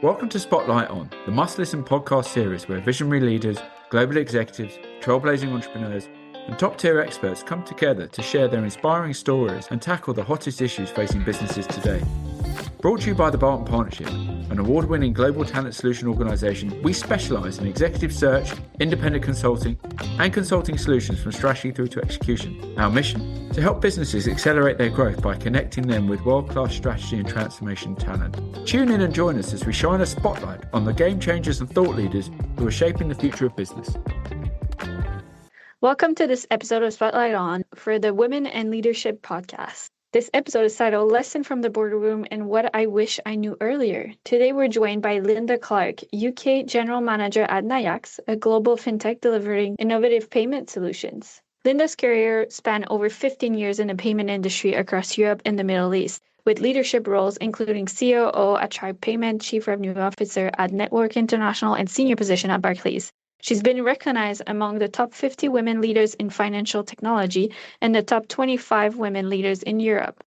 Welcome to Spotlight On, the must-listen podcast series where visionary leaders, global executives, trailblazing entrepreneurs, and top-tier experts come together to share their inspiring stories and tackle the hottest issues facing businesses today. Brought to you by the Barton Partnership, an award-winning global talent solution organisation, we specialise in executive search, independent consulting, and consulting solutions from strategy through to execution. Our mission? To help businesses accelerate their growth by connecting them with world-class strategy and transformation talent. Tune in and join us as we shine a spotlight on the game changers and thought leaders who are shaping the future of business. Welcome to this episode of Spotlight On for the Women and Leadership podcast. This episode is titled Lesson from the Boardroom and What I Wish I Knew Earlier. Today we're joined by Lynda Clarke, UK General Manager at Nayax, a global fintech delivering innovative payment solutions. Lynda's career spanned over 15 years in the payment industry across Europe and the Middle East, with leadership roles including COO at Tribe Payment, Chief Revenue Officer at Network International, and senior position at Barclays. She's been recognized among the top 50 women leaders in financial technology and the top 25 women leaders in Europe.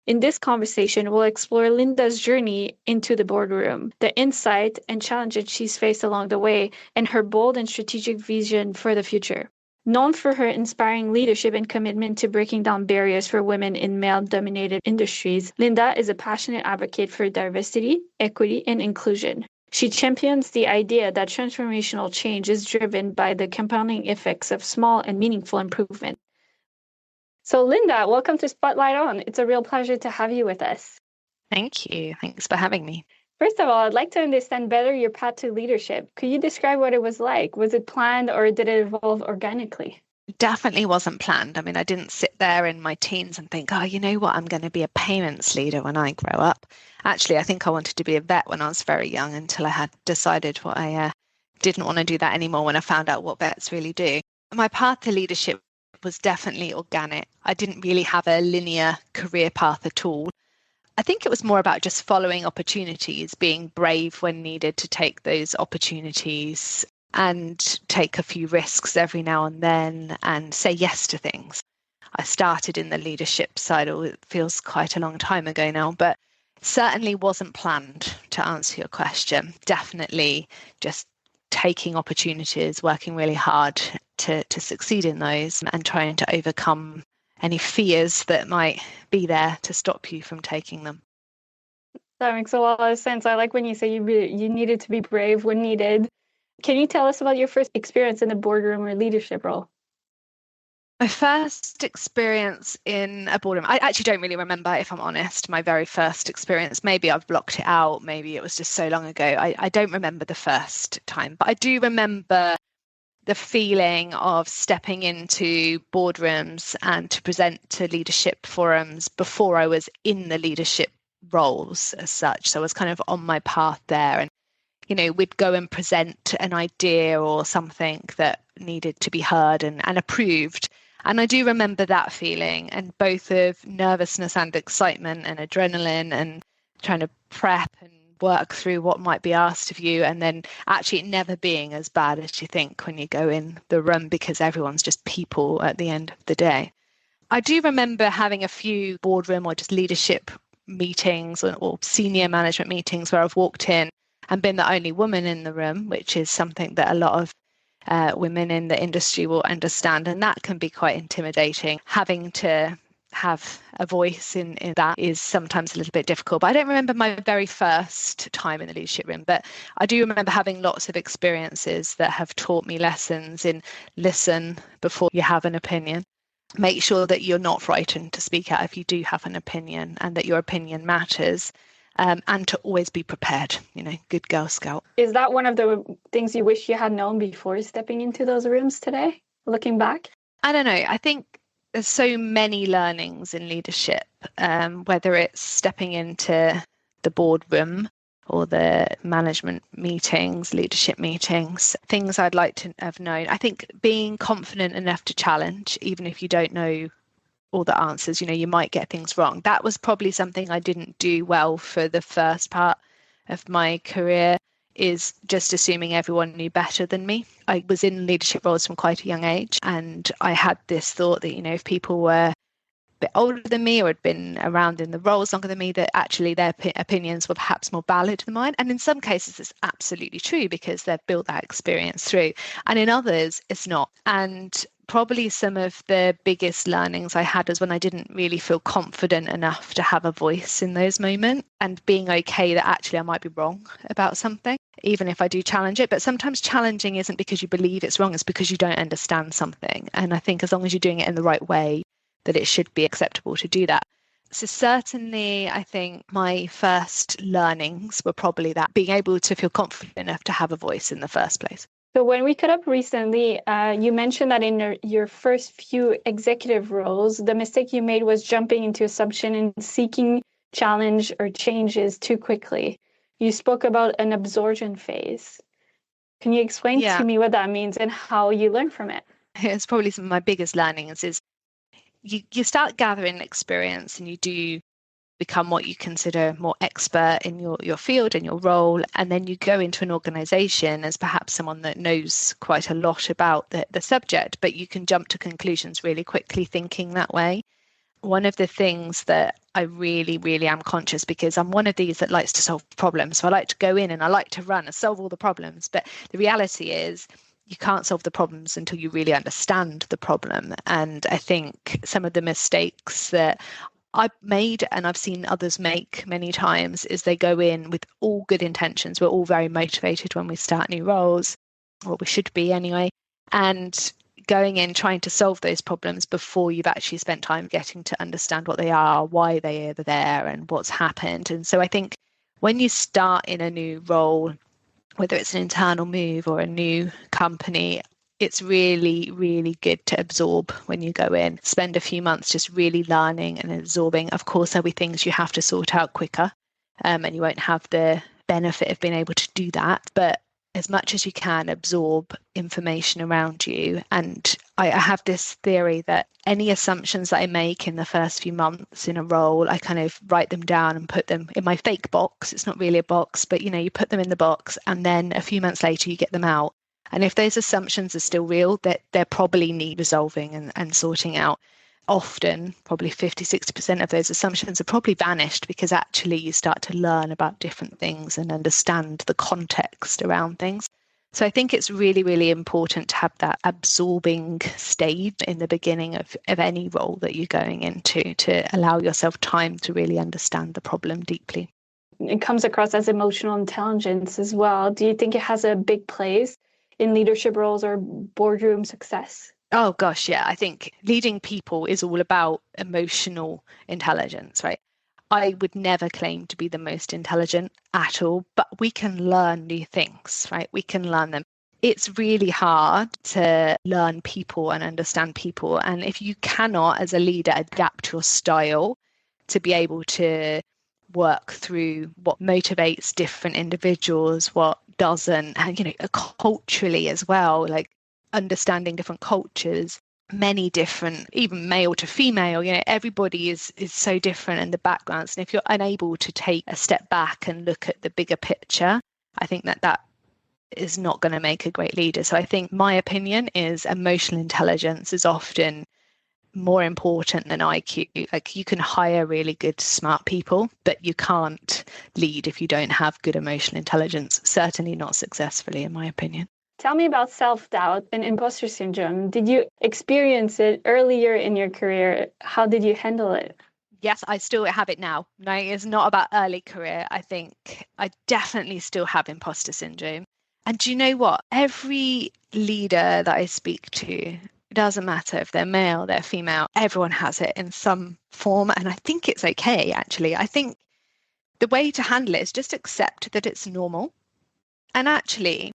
In this conversation, we'll explore Lynda's journey into the boardroom, the insight and challenges she's faced along the way, and her bold and strategic vision for the future. Known for her inspiring leadership and commitment to breaking down barriers for women in male-dominated industries, Lynda is a passionate advocate for diversity, equity, and inclusion. She champions the idea that transformational change is driven by the compounding effects of small and meaningful improvement. So Lynda, welcome to Spotlight On. It's a real pleasure to have you with us. Thank you. Thanks for having me. First of all, I'd like to understand better your path to leadership. Could you describe what it was like? Was it planned or did it evolve organically? Definitely wasn't planned. I mean, I didn't sit there in my teens and think, you know what, I'm going to be a payments leader when I grow up. Actually, I think I wanted to be a vet when I was very young until I had decided what I didn't want to do that anymore when I found out what vets really do. My path to leadership was definitely organic. I didn't really have a linear career path at all. I think it was more about just following opportunities, being brave when needed to take those opportunities and take a few risks every now and then and say yes to things. I started in the leadership side, it feels quite a long time ago now, but certainly wasn't planned, to answer your question. Definitely just taking opportunities, working really hard to succeed in those and trying to overcome any fears that might be there to stop you from taking them. That makes a lot of sense. I like when you say you needed to be brave when needed. Can you tell us about your first experience in a boardroom or leadership role? My first experience in a boardroom, I actually don't really remember, if I'm honest, my very first experience. Maybe I've blocked it out. Maybe it was just so long ago. I don't remember the first time, but I do remember the feeling of stepping into boardrooms and to present to leadership forums before I was in the leadership roles as such. So I was kind of on my path there. And we'd go and present an idea or something that needed to be heard and approved. And I do remember that feeling, and both of nervousness and excitement and adrenaline and trying to prep and work through what might be asked of you, and then actually it never being as bad as you think when you go in the room, because everyone's just people at the end of the day. I do remember having a few boardroom or just leadership meetings or senior management meetings where I've walked in and been the only woman in the room, which is something that a lot of women in the industry will understand. And that can be quite intimidating. Having to have a voice in that is sometimes a little bit difficult. But I don't remember my very first time in the leadership room, but I do remember having lots of experiences that have taught me lessons in listen before you have an opinion. Make sure that you're not frightened to speak out if you do have an opinion and that your opinion matters. And to always be prepared, good Girl Scout. Is that one of the things you wish you had known before stepping into those rooms today, looking back? I don't know. I think there's so many learnings in leadership, whether it's stepping into the boardroom or the management meetings, leadership meetings, things I'd like to have known. I think being confident enough to challenge, even if you don't know all the answers, you might get things wrong. That was probably something I didn't do well for the first part of my career, is just assuming everyone knew better than me. I was in leadership roles from quite a young age, and I had this thought that, if people were bit older than me or had been around in the roles longer than me, that actually their opinions were perhaps more valid than mine. And in some cases, it's absolutely true because they've built that experience through. And in others, it's not. And probably some of the biggest learnings I had was when I didn't really feel confident enough to have a voice in those moments, and being okay that actually I might be wrong about something, even if I do challenge it. But sometimes challenging isn't because you believe it's wrong, it's because you don't understand something. And I think as long as you're doing it in the right way, that it should be acceptable to do that. So certainly, I think my first learnings were probably that, being able to feel confident enough to have a voice in the first place. So when we caught up recently, you mentioned that in your first few executive roles, the mistake you made was jumping into assumption and seeking challenge or changes too quickly. You spoke about an absorption phase. Can you explain to me what that means and how you learn from it? It's probably some of my biggest learnings is you start gathering experience and you do become what you consider more expert in your field and your role. And then you go into an organization as perhaps someone that knows quite a lot about the subject, but you can jump to conclusions really quickly thinking that way. One of the things that I really, really am conscious, because I'm one of these that likes to solve problems. So I like to go in and I like to run and solve all the problems. But the reality is, you can't solve the problems until you really understand the problem. And I think some of the mistakes that I've made and I've seen others make many times is they go in with all good intentions. We're all very motivated when we start new roles, or we should be anyway. And going in trying to solve those problems before you've actually spent time getting to understand what they are, why they are there, and what's happened. And so I think when you start in a new role, whether it's an internal move or a new company, it's really, really good to absorb when you go in. Spend a few months just really learning and absorbing. Of course, there'll be things you have to sort out quicker, and you won't have the benefit of being able to do that. But as much as you can, absorb information around you. And I have this theory that any assumptions that I make in the first few months in a role, I kind of write them down and put them in my fake box. It's not really a box, but you put them in the box, and then a few months later you get them out. And if those assumptions are still real, that they probably need resolving and sorting out. Often, probably 50-60% of those assumptions are probably vanished because actually you start to learn about different things and understand the context around things. So I think it's really, really important to have that absorbing stage in the beginning of any role that you're going into, to allow yourself time to really understand the problem deeply. It comes across as emotional intelligence as well. Do you think it has a big place in leadership roles or boardroom success? Oh gosh, yeah. I think leading people is all about emotional intelligence, right? I would never claim to be the most intelligent at all, but we can learn new things, right? We can learn them. It's really hard to learn people and understand people. And if you cannot, as a leader, adapt your style to be able to work through what motivates different individuals, what doesn't, and, culturally as well, like understanding different cultures, many different, even male to female, everybody is so different in the backgrounds. And if you're unable to take a step back and look at the bigger picture, I think that is not going to make a great leader. So I think my opinion is emotional intelligence is often more important than IQ. Like, you can hire really good, smart people, but you can't lead if you don't have good emotional intelligence, certainly not successfully, in my opinion. Tell me about self-doubt and imposter syndrome. Did you experience it earlier in your career? How did you handle it? Yes, I still have it now. No, it's not about early career. I think I definitely still have imposter syndrome. And do you know what? Every leader that I speak to, it doesn't matter if they're male, they're female, everyone has it in some form. And I think it's okay, actually. I think the way to handle it is just accept that it's normal. And actually,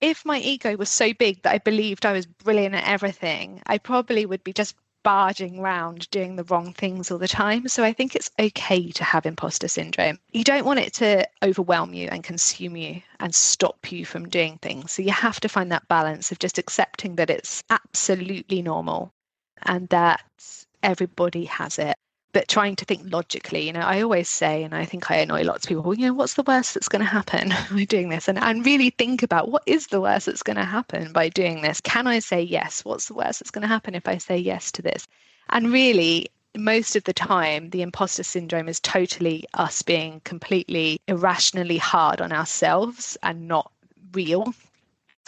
if my ego was so big that I believed I was brilliant at everything, I probably would be just barging around doing the wrong things all the time. So I think it's okay to have imposter syndrome. You don't want it to overwhelm you and consume you and stop you from doing things. So you have to find that balance of just accepting that it's absolutely normal and that everybody has it. But trying to think logically, I always say, and I think I annoy lots of people, what's the worst that's going to happen by doing this? And really think about, what is the worst that's going to happen by doing this? Can I say yes? What's the worst that's going to happen if I say yes to this? And really most of the time, the imposter syndrome is totally us being completely irrationally hard on ourselves and not real.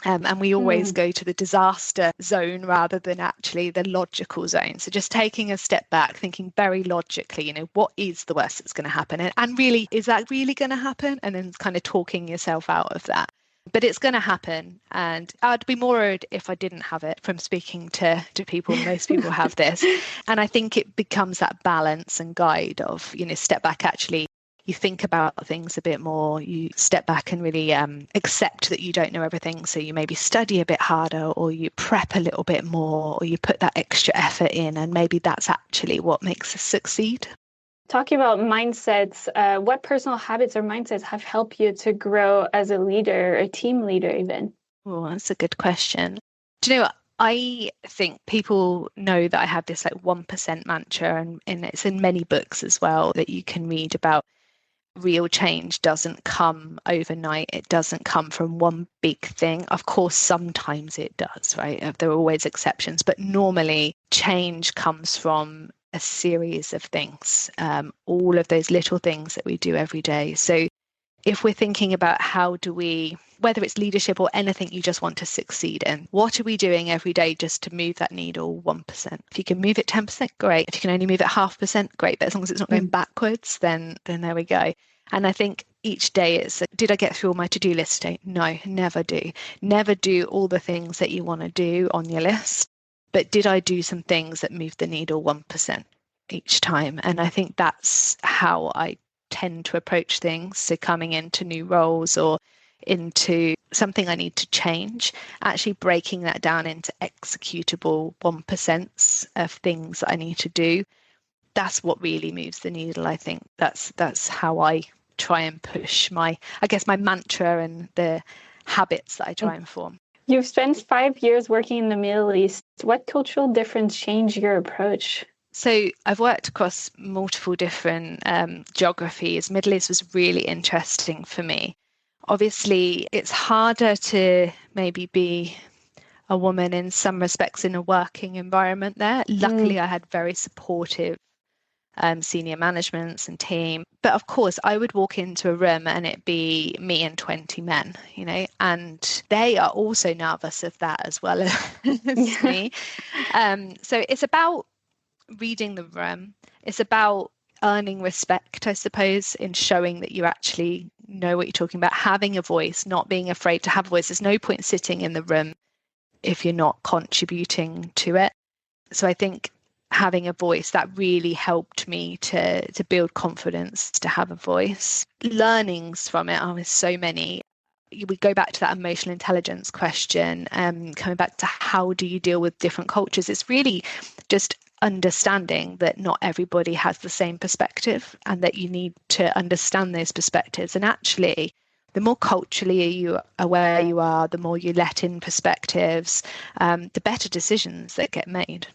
And we always go to the disaster zone rather than actually the logical zone. So just taking a step back, thinking very logically, what is the worst that's going to happen? And really, is that really going to happen? And then kind of talking yourself out of that. But it's going to happen. And I'd be more worried if I didn't have it from speaking to people. Most people have this. And I think it becomes that balance and guide of, step back, actually. You think about things a bit more, you step back and really accept that you don't know everything. So you maybe study a bit harder, or you prep a little bit more, or you put that extra effort in. And maybe that's actually what makes us succeed. Talking about mindsets, what personal habits or mindsets have helped you to grow as a leader, a team leader even? Oh, that's a good question. Do you know what? I think people know that I have this 1% mantra, and it's in many books as well that you can read about. Real change doesn't come overnight. It doesn't come from one big thing. Of course, sometimes it does, right? There are always exceptions, but normally change comes from a series of things, all of those little things that we do every day. So if we're thinking about how do we, whether it's leadership or anything you just want to succeed in, what are we doing every day just to move that needle 1%? If you can move it 10%, great. If you can only move it 0.5%, great. But as long as it's not going backwards, then there we go. And I think each day it's, did I get through all my to-do list today? No, never do. Never do all the things that you want to do on your list. But did I do some things that moved the needle 1% each time? And I think that's how I tend to approach things. So coming into new roles or into something I need to change, actually breaking that down into executable 1% of things that I need to do. That's what really moves the needle. I think that's how I try and push my mantra and the habits that I try and form. You've spent 5 years working in the Middle East. What cultural difference changed your approach? So I've worked across multiple different geographies. Middle East was really interesting for me. Obviously, it's harder to maybe be a woman in some respects in a working environment there. Luckily, I had very supportive senior managements and team. But of course, I would walk into a room and it'd be me and 20 men, and they are also nervous of that as well as me. So it's about reading the room. It's about earning respect, I suppose, in showing that you actually know what you're talking about, having a voice, not being afraid to have a voice. There's no point sitting in the room if you're not contributing to it. So I think having a voice, that really helped me to build confidence, to have a voice. Learnings from it are so many. We go back to that emotional intelligence question, coming back to how do you deal with different cultures. It's really just understanding that not everybody has the same perspective and that you need to understand those perspectives. And actually, the more culturally aware you are, the more you let in perspectives, the better decisions that get made.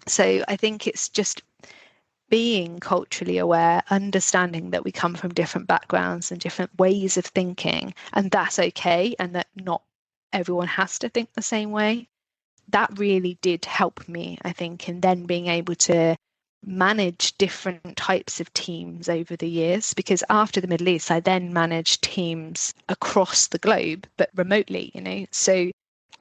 So I think it's just being culturally aware, understanding that we come from different backgrounds and different ways of thinking, and that's okay, and that not everyone has to think the same way. That really did help me, I think, in then being able to manage different types of teams over the years, because after the Middle East, I then managed teams across the globe, but remotely, So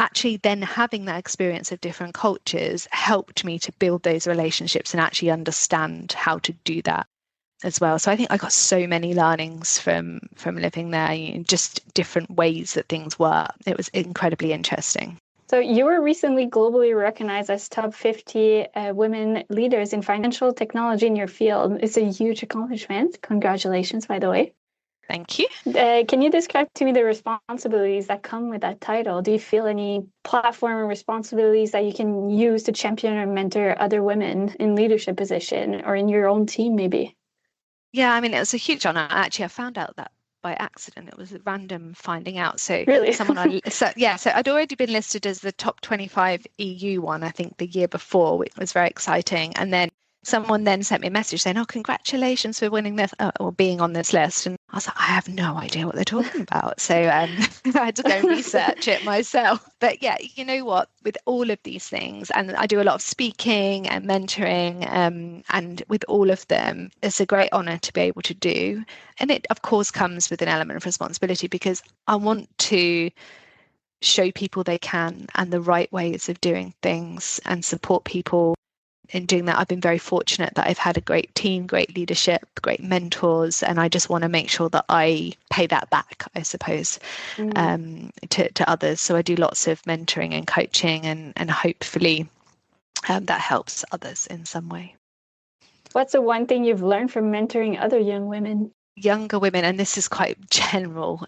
actually then having that experience of different cultures helped me to build those relationships and actually understand how to do that as well. So I think I got so many learnings from living there, just different ways that things work. It was incredibly interesting. So you were recently globally recognized as top 50 women leaders in financial technology in your field. It's a huge accomplishment. Congratulations, by the way. Thank you. Can you describe to me the responsibilities that come with that title? Do you feel any platform or responsibilities that you can use to champion or mentor other women in leadership position or in your own team, maybe? Yeah, it was a huge honor. Actually, I found out that by accident. It was a random finding out. So really? So I'd already been listed as the top 25 EU one, I think the year before, which was very exciting. And then Someone then sent me a message saying, oh, congratulations for winning this or being on this list. And I was like, I have no idea what they're talking about. So I had to go and research it myself. But yeah, you know what, with all of these things, and I do a lot of speaking and mentoring, and with all of them, it's a great honor to be able to do. And it, of course, comes with an element of responsibility, because I want to show people they can and the right ways of doing things and support people in doing that. I've been very fortunate that I've had a great team, great leadership, great mentors, and I just want to make sure that I pay that back, I suppose, to others. So I do lots of mentoring and coaching, and hopefully that helps others in some way. What's the one thing you've learned from mentoring other young women? Younger women, and this is quite general,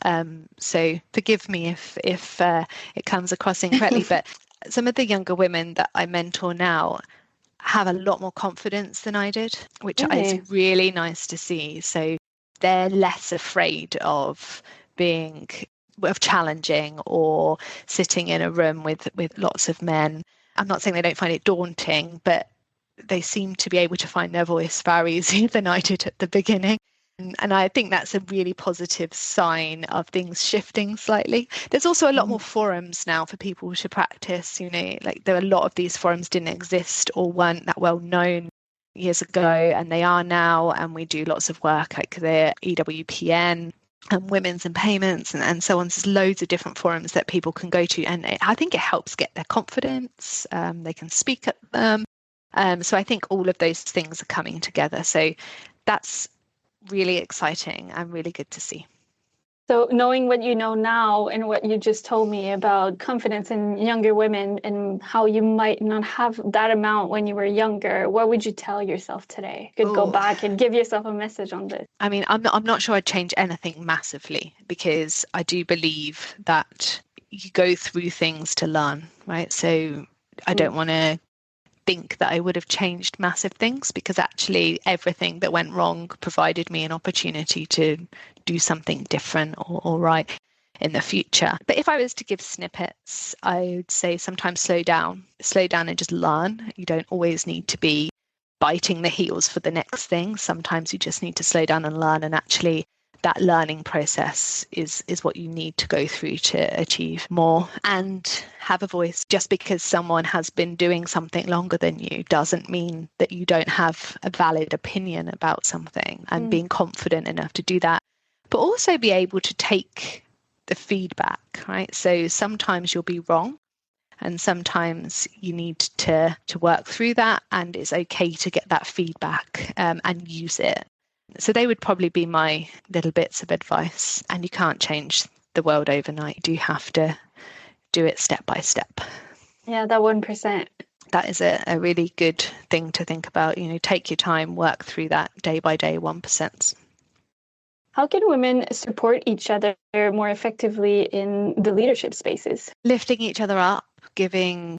so forgive me if it comes across incorrectly, but some of the younger women that I mentor now have a lot more confidence than I did, which is really nice to see. So they're less afraid of challenging or sitting in a room with lots of men. I'm not saying they don't find it daunting, but they seem to be able to find their voice far easier than I did at the beginning. And I think that's a really positive sign of things shifting slightly. There's also a lot more forums now for people to practice, like there are a lot of these forums didn't exist or weren't that well known years ago, and they are now. And we do lots of work like the EWPN and women's in payments and so on. There's loads of different forums that people can go to. And I think it helps get their confidence. They can speak at them. So I think all of those things are coming together. So that's really exciting and really good to see. So knowing what you know now and what you just told me about confidence in younger women and how you might not have that amount when you were younger, what would you tell yourself today? You could go back and give yourself a message on this. I mean, I'm not sure I'd change anything massively, because I do believe that you go through things to learn, right? So I don't want to think that I would have changed massive things, because actually everything that went wrong provided me an opportunity to do something different or right in the future. But if I was to give snippets, I would say sometimes slow down and just learn. You don't always need to be biting the heels for the next thing. Sometimes you just need to slow down and learn, and actually that learning process is what you need to go through to achieve more and have a voice. Just because someone has been doing something longer than you doesn't mean that you don't have a valid opinion about something, and being confident enough to do that, but also be able to take the feedback, right? So sometimes you'll be wrong, and sometimes you need to work through that, and it's okay to get that feedback and use it. So they would probably be my little bits of advice. And you can't change the world overnight. You do have to do it step by step. Yeah, that 1%. That is a really good thing to think about. Take your time, work through that day by day, 1%. How can women support each other more effectively in the leadership spaces? Lifting each other up, giving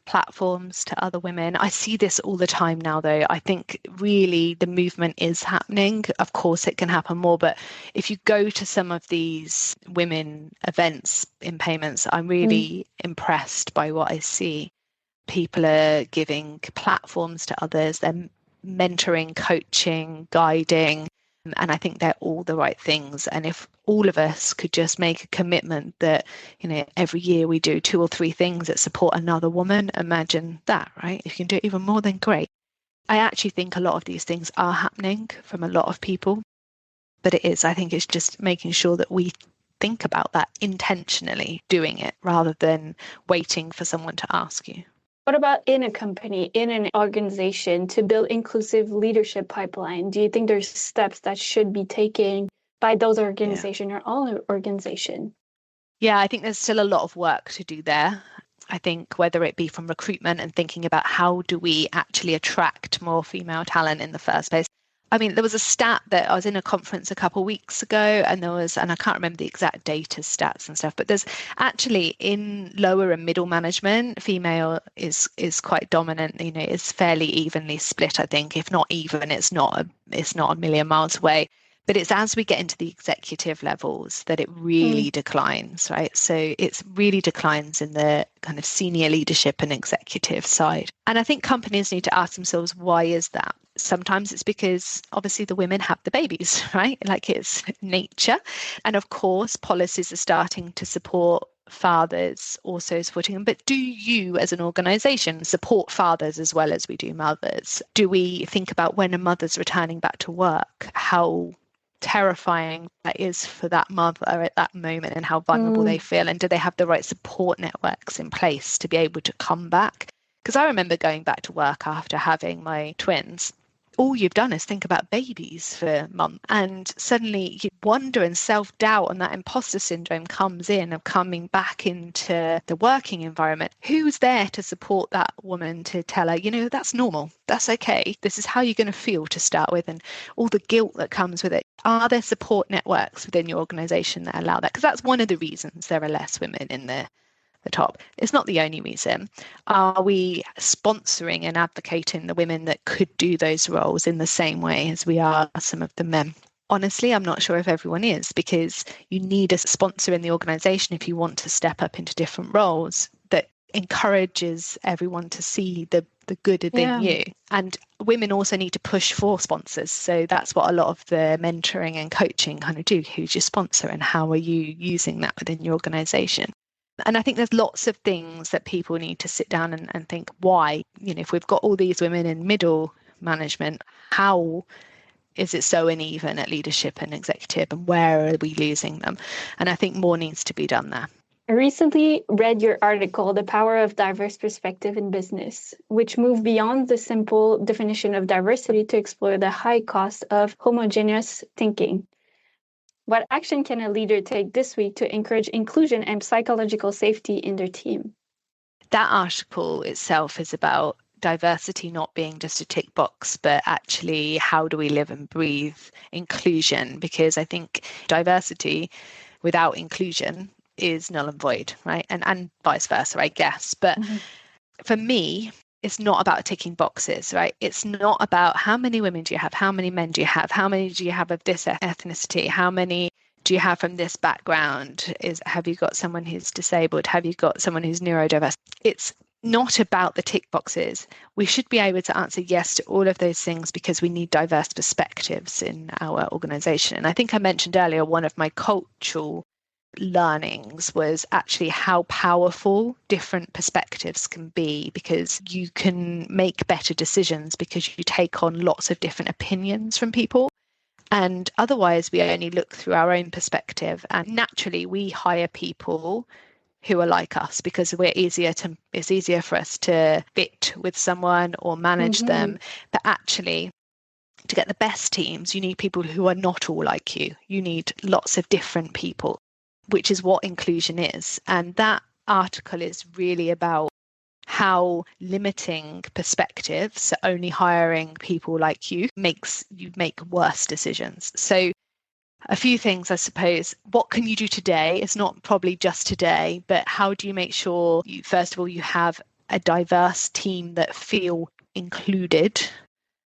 platforms to other women. I see this all the time now, though. I think really the movement is happening. Of course, it can happen more, but if you go to some of these women events in payments, I'm really impressed by what I see. People are giving platforms to others. They're mentoring, coaching, guiding. And I think they're all the right things. And if all of us could just make a commitment that, every year we do 2 or 3 things that support another woman, imagine that, right? If you can do it even more, then great. I actually think a lot of these things are happening from a lot of people, but I think it's just making sure that we think about that intentionally, doing it rather than waiting for someone to ask you. What about in a company, in an organization, to build inclusive leadership pipeline? Do you think there's steps that should be taken by those organizations or all organization? Yeah, I think there's still a lot of work to do there. I think whether it be from recruitment and thinking about how do we actually attract more female talent in the first place. I mean, there was a stat that I was in a conference a couple of weeks ago, and I can't remember the exact data stats and stuff, but there's actually in lower and middle management, female is quite dominant. It's fairly evenly split, I think. If not even, it's not a million miles away. But it's as we get into the executive levels that it really declines, right? So it really declines in the kind of senior leadership and executive side. And I think companies need to ask themselves, why is that? Sometimes it's because obviously the women have the babies, right? Like it's nature. And of course, policies are starting to support fathers, also supporting them. But do you as an organization support fathers as well as we do mothers? Do we think about when a mother's returning back to work, how terrifying that is for that mother at that moment and how vulnerable they feel, and do they have the right support networks in place to be able to come back? Because I remember going back to work after having my twins. All you've done is think about babies for months, and suddenly you wonder, and self-doubt and that imposter syndrome comes in of coming back into the working environment. Who's there to support that woman, to tell her, that's normal, that's okay, this is how you're going to feel to start with, and all the guilt that comes with it? Are there support networks within your organization that allow that? Because that's one of the reasons there are less women in the top. It's not the only reason. Are we sponsoring and advocating the women that could do those roles in the same way as we are some of the men? Honestly, I'm not sure if everyone is, because you need a sponsor in the organization if you want to step up into different roles that encourages everyone to see the good within you. And women also need to push for sponsors. So that's what a lot of the mentoring and coaching kind of do. Who's your sponsor and how are you using that within your organization? And I think there's lots of things that people need to sit down and think, why, if we've got all these women in middle management, how is it so uneven at leadership and executive, and where are we losing them? And I think more needs to be done there. I recently read your article, The Power of Diverse Perspective in Business, which moved beyond the simple definition of diversity to explore the high cost of homogeneous thinking. What action can a leader take this week to encourage inclusion and psychological safety in their team? That article itself is about diversity not being just a tick box, but actually how do we live and breathe inclusion? Because I think diversity without inclusion is null and void, right? And vice versa, I guess. But for me, it's not about ticking boxes, right? It's not about how many women do you have? How many men do you have? How many do you have of this ethnicity? How many do you have from this background? Have you got someone who's disabled? Have you got someone who's neurodiverse? It's not about the tick boxes. We should be able to answer yes to all of those things because we need diverse perspectives in our organization. And I think I mentioned earlier, one of my cultural learnings was actually how powerful different perspectives can be, because you can make better decisions because you take on lots of different opinions from people. And otherwise we only look through our own perspective, and naturally we hire people who are like us because it's easier for us to fit with someone or manage them. But actually, to get the best teams, you need people who are not all like you. You need lots of different people, which is what inclusion is. And that article is really about how limiting perspectives, only hiring people like you, makes you make worse decisions. So a few things, I suppose. What can you do today? It's not probably just today, but how do you make sure first of all, you have a diverse team that feel included?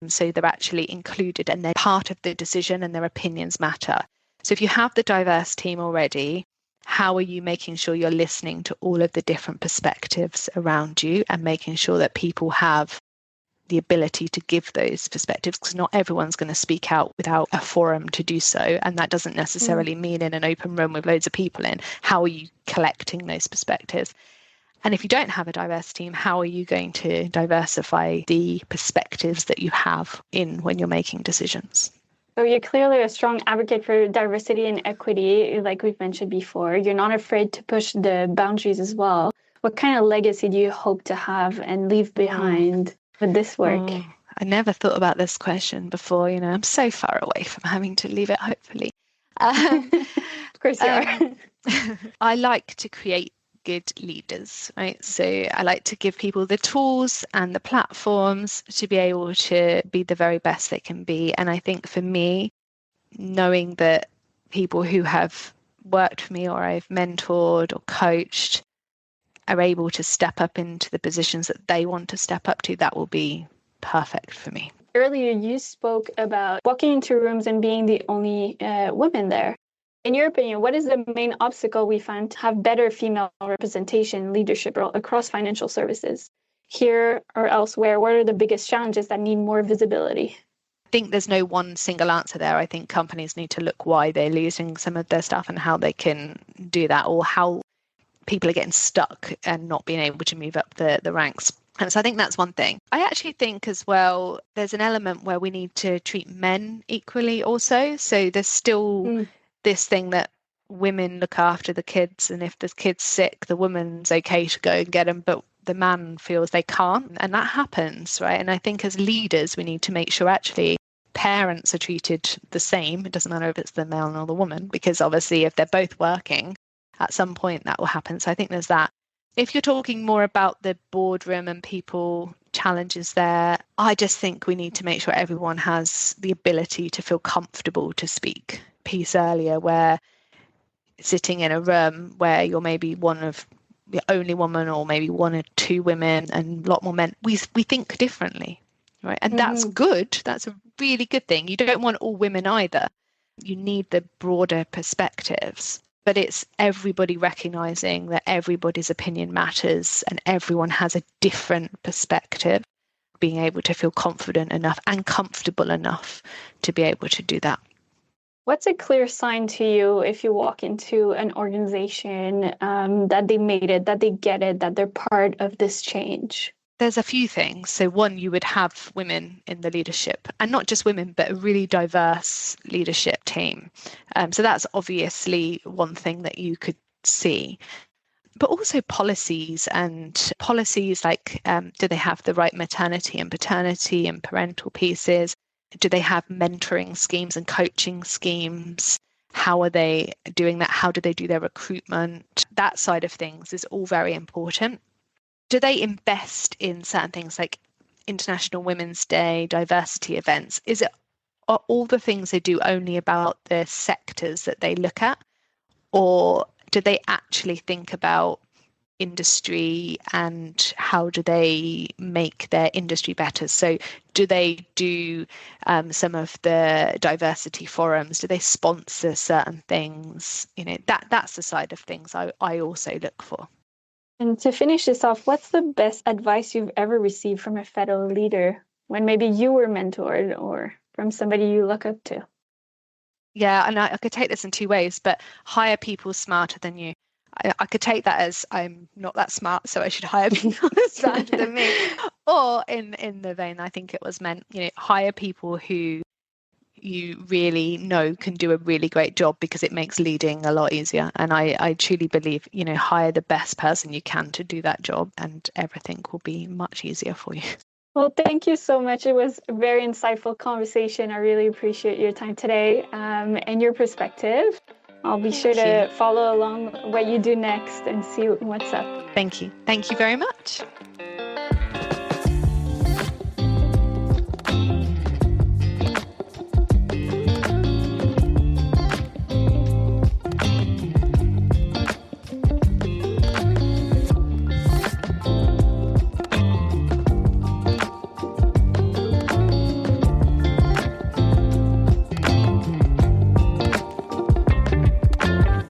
So they're actually included and they're part of the decision and their opinions matter. So if you have the diverse team already, how are you making sure you're listening to all of the different perspectives around you and making sure that people have the ability to give those perspectives? Because not everyone's going to speak out without a forum to do so. And that doesn't necessarily mean in an open room with loads of people in. How are you collecting those perspectives? And if you don't have a diverse team, how are you going to diversify the perspectives that you have in when you're making decisions? So you're clearly a strong advocate for diversity and equity, like we've mentioned before. You're not afraid to push the boundaries as well. What kind of legacy do you hope to have and leave behind with this work? I never thought about this question before. I'm so far away from having to leave it, hopefully. Of course you are. I like to create good leaders, right? So I like to give people the tools and the platforms to be able to be the very best they can be. And I think for me, knowing that people who have worked for me or I've mentored or coached are able to step up into the positions that they want to step up to, that will be perfect for me. earlier you spoke about walking into rooms and being the only woman there. In your opinion, what is the main obstacle we find to have better female representation in leadership role across financial services? Here or elsewhere, what are the biggest challenges that need more visibility? I think there's no one single answer there. I think companies need to look why they're losing some of their stuff and how they can do that, or how people are getting stuck and not being able to move up the ranks. And so I think that's one thing. I actually think as well, there's an element where we need to treat men equally also. So there's still this thing that women look after the kids, and if the kid's sick, the woman's okay to go and get them, but the man feels they can't. And that happens, right? And I think as leaders, we need to make sure actually parents are treated the same. It doesn't matter if it's the male or the woman, because obviously if they're both working, at some point that will happen. So I think there's that. If you're talking more about the boardroom and people challenges there, I just think we need to make sure everyone has the ability to feel comfortable to speak. Piece earlier where sitting in a room where you're maybe one of the only woman or maybe one or two women and a lot more men, we think differently, right? And that's good. That's a really good thing. You don't want all women either. You need the broader perspectives. But it's everybody recognizing that everybody's opinion matters and everyone has a different perspective, being able to feel confident enough and comfortable enough to be able to do that. What's a clear sign to you if you walk into an organization that they made it, that they get it, that they're part of this change? There's a few things. So one, you would have women in the leadership, and not just women, but a really diverse leadership team. So that's obviously one thing that you could see. But also policies like, do they have the right maternity and paternity and parental pieces? Do they have mentoring schemes and coaching schemes? How are they doing that? How do they do their recruitment? That side of things is all very important. Do they invest in certain things like International Women's Day, diversity events? Are all the things they do only about the sectors that they look at? Or do they actually think about industry and how do they make their industry better? So do they do some of the diversity forums? Do they sponsor certain things? That's the side of things I also look for. And to finish this off, what's the best advice you've ever received from a fellow leader when maybe you were mentored or from somebody you look up to? Yeah, and I could take this in two ways, but hire people smarter than you. I could take that as I'm not that smart, so I should hire people smarter than me. Or in the vein, I think it was meant, hire people who you really know can do a really great job because it makes leading a lot easier. And I truly believe, hire the best person you can to do that job and everything will be much easier for you. Well, thank you so much. It was a very insightful conversation. I really appreciate your time today and your perspective. I'll be sure to follow along what you do next and see what's up. Thank you. Thank you very much.